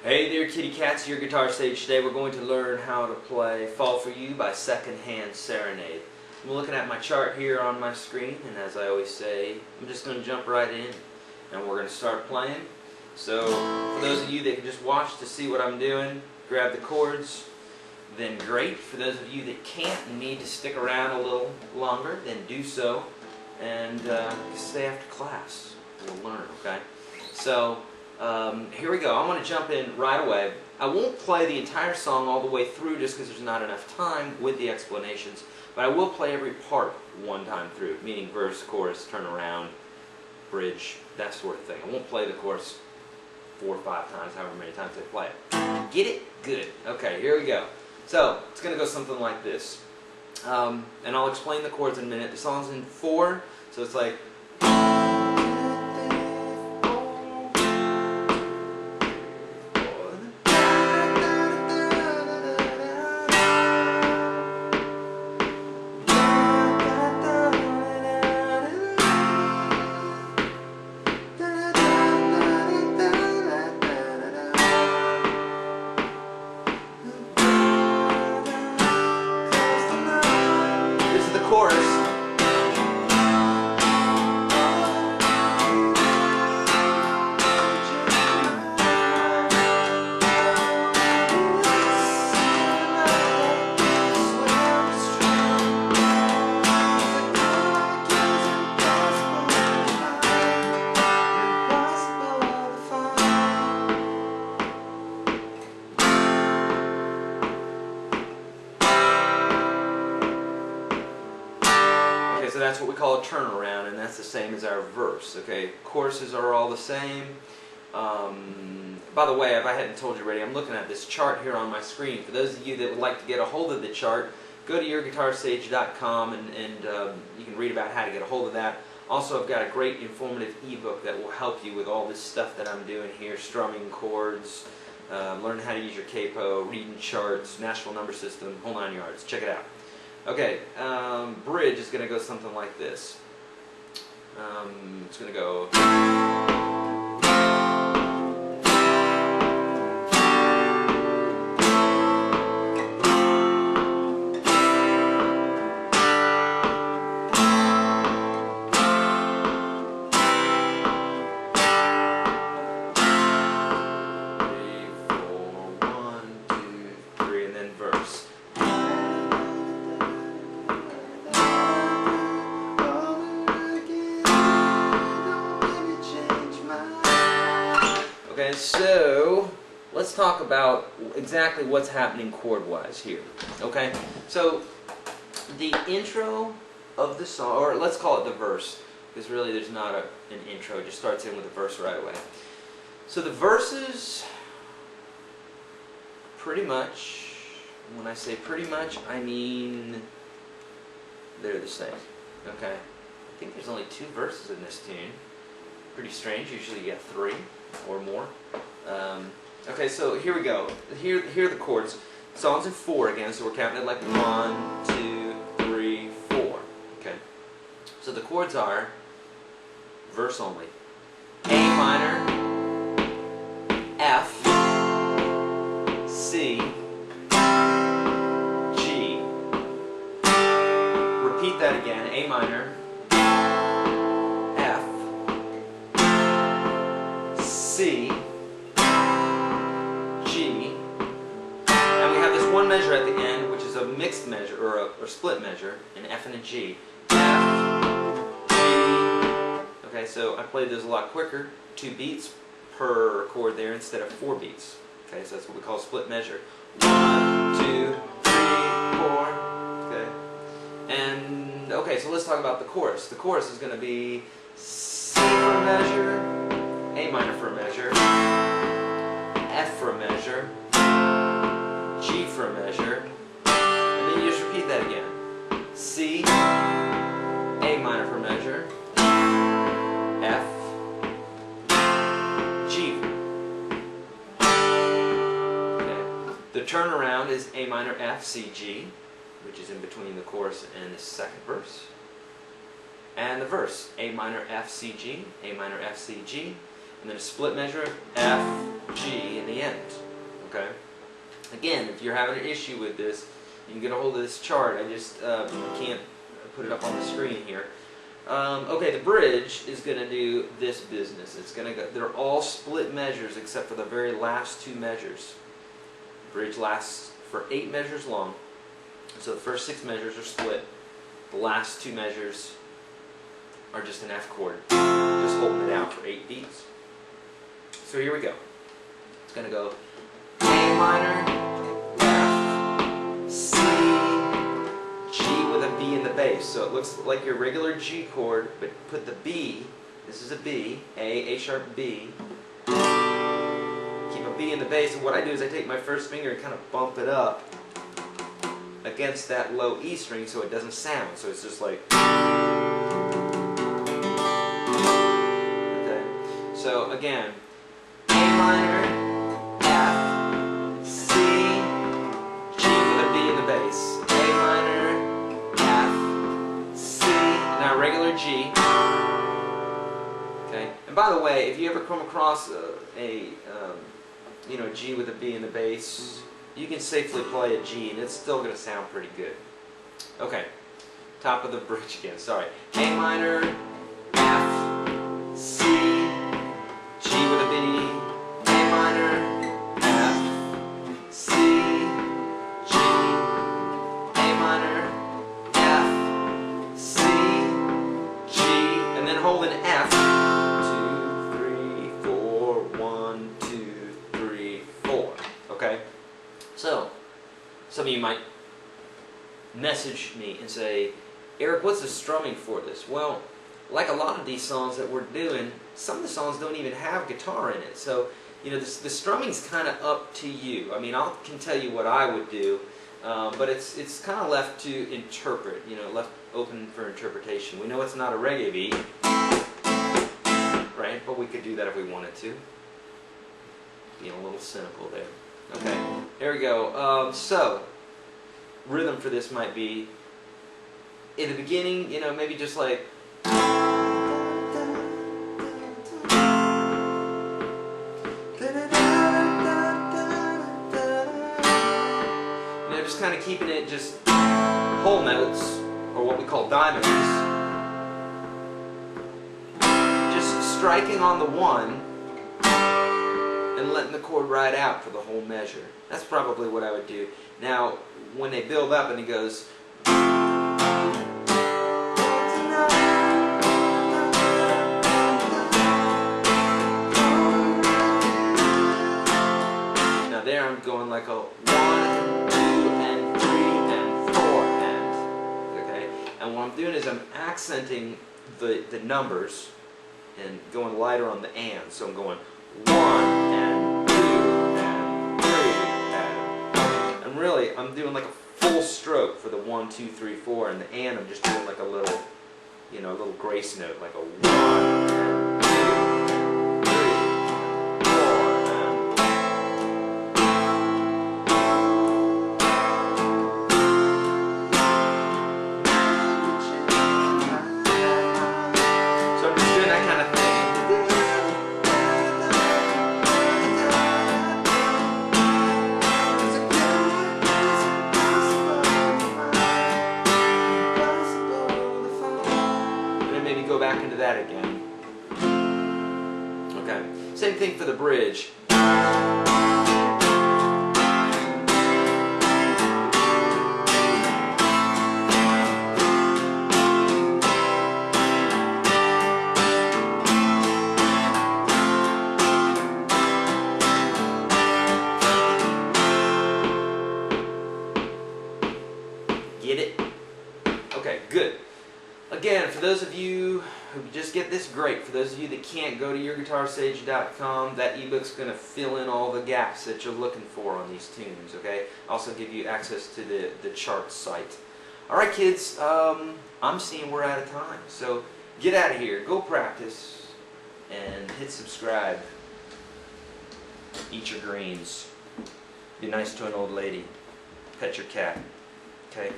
Hey there kitty cats, your guitar sage. Today we're going to learn how to play Fall For You by Secondhand Serenade. I'm looking at my chart here on my screen, and as I always say, I'm just going to jump right in and we're going to start playing. So for those of you that can just watch to see what I'm doing, grab the chords, then great. For those of you that can't and need to stick around a little longer, then do so and stay after class. We'll learn, okay? So here we go. I'm going to jump in right away. I won't play the entire song all the way through just because there's not enough time with the explanations, but I will play every part one time through, meaning verse, chorus, turn around, bridge, that sort of thing. I won't play the chorus 4 or 5 times, however many times I play it. Get it? Good. Okay, here we go. So, it's going to go something like this. And I'll explain the chords in a minute. The song's in 4, so it's like... chorus. So that's what we call a turnaround, and that's the same as our verse. Okay, choruses are all the same. By the way, if I hadn't told you already, I'm looking at this chart here on my screen. For those of you that would like to get a hold of the chart, go to YourGuitarSage.com and you can read about how to get a hold of that. Also, I've got a great informative ebook that will help you with all this stuff that I'm doing here: strumming, chords, learning how to use your capo, reading charts, National Number System, whole 9 yards. Check it out. Okay, bridge is going to go something like this. It's going to go... Okay, so let's talk about exactly what's happening chord-wise here. Okay, so the intro of the song, or let's call it the verse, because really there's not an intro, it just starts in with a verse right away. So the verses, pretty much, when I say pretty much, I mean they're the same. Okay, I think there's only 2 verses in this tune. Pretty strange, usually you get 3 or more. Okay, so here we go. Here are the chords. The song's in 4 again, so we're counting it like 1, 2, 3, 4. Okay. So the chords are verse only: A minor, F, C, G. Repeat that again: A minor, F, C, G, and we have this one measure at the end, which is a mixed measure, or a split measure, an F and a G. F, G. Okay, so I played those a lot quicker, 2 beats per chord there instead of 4 beats. Okay, so that's what we call a split measure. 1, 2, 3, 4. Okay, and okay, so let's talk about the chorus. The chorus is going to be C for a measure, A minor for a measure, F for a measure, G for a measure, and then you just repeat that again. C, A minor for a measure, F, G. Okay. The turnaround is A minor, F, C, G, which is in between the chorus and the second verse. And the verse, A minor, F, C, G, A minor, F, C, G, and then a split measure of F, G in the end. Again, if you're having an issue with this, you can get a hold of this chart. I just can't put it up on the screen here. Okay, the bridge is going to do this business. It's going to go. They're all split measures except for the very last 2 measures. The bridge lasts for 8 measures long. So the first 6 measures are split. The last 2 measures are just an F chord, just holding it out for 8 beats. So here we go. It's going to go A minor, F, C, G with a B in the bass. So it looks like your regular G chord, but put the B, this is a B, A sharp, B. Keep a B in the bass, and what I do is I take my first finger and kind of bump it up against that low E string so it doesn't sound. So it's just like... Okay. So again, A minor, F, C, G with a B in the bass. A minor, F, C, now regular G. Okay. And by the way, if you ever come across a G with a B in the bass, you can safely play a G and it's still going to sound pretty good. Okay, top of the bridge again, sorry. A minor, F, C, G with a B, A minor, F, C, G, A minor, F, C, G, and then hold an F. 2, 3, 4, 1, 2, 3, 4. Okay? So, some of you might message me and say, Eric, what's the strumming for this? Well, like a lot of these songs that we're doing, some of the songs don't even have guitar in it. So, you know, the strumming's kind of up to you. I mean, I can tell you what I would do, but it's kind of left to interpret, you know, left open for interpretation. We know it's not a reggae beat, right? But we could do that if we wanted to. Being a little cynical there. Okay, here we go. So, rhythm for this might be, in the beginning, you know, maybe just like, you know, just kind of keeping it just whole notes, or what we call diamonds. Just striking on the 1, and letting the chord ride out for the whole measure. That's probably what I would do. Now, when they build up and it goes... Now there I'm going like a 1, 2, and 3, and 4, and... Okay? And what I'm doing is I'm accenting the numbers and going lighter on the and. So I'm going 1, and 2, and 3, and really, I'm doing like a full stroke for the 1, 2, 3, 4, and the and I'm just doing like a little, you know, a little grace note, like a 1, and 2, and 3, and 4, so I'm just doing that kind of thing. Go back into that again. Okay, same thing for the bridge. Get it? Okay, good. Again, for those of you who just get this, great. For those of you that can't, go to YourGuitarSage.com. That ebook's going to fill in all the gaps that you're looking for on these tunes, okay? Also give you access to the Chords site. Alright kids, I'm seeing we're out of time. So get out of here, go practice, and hit subscribe. Eat your greens. Be nice to an old lady. Pet your cat. Okay?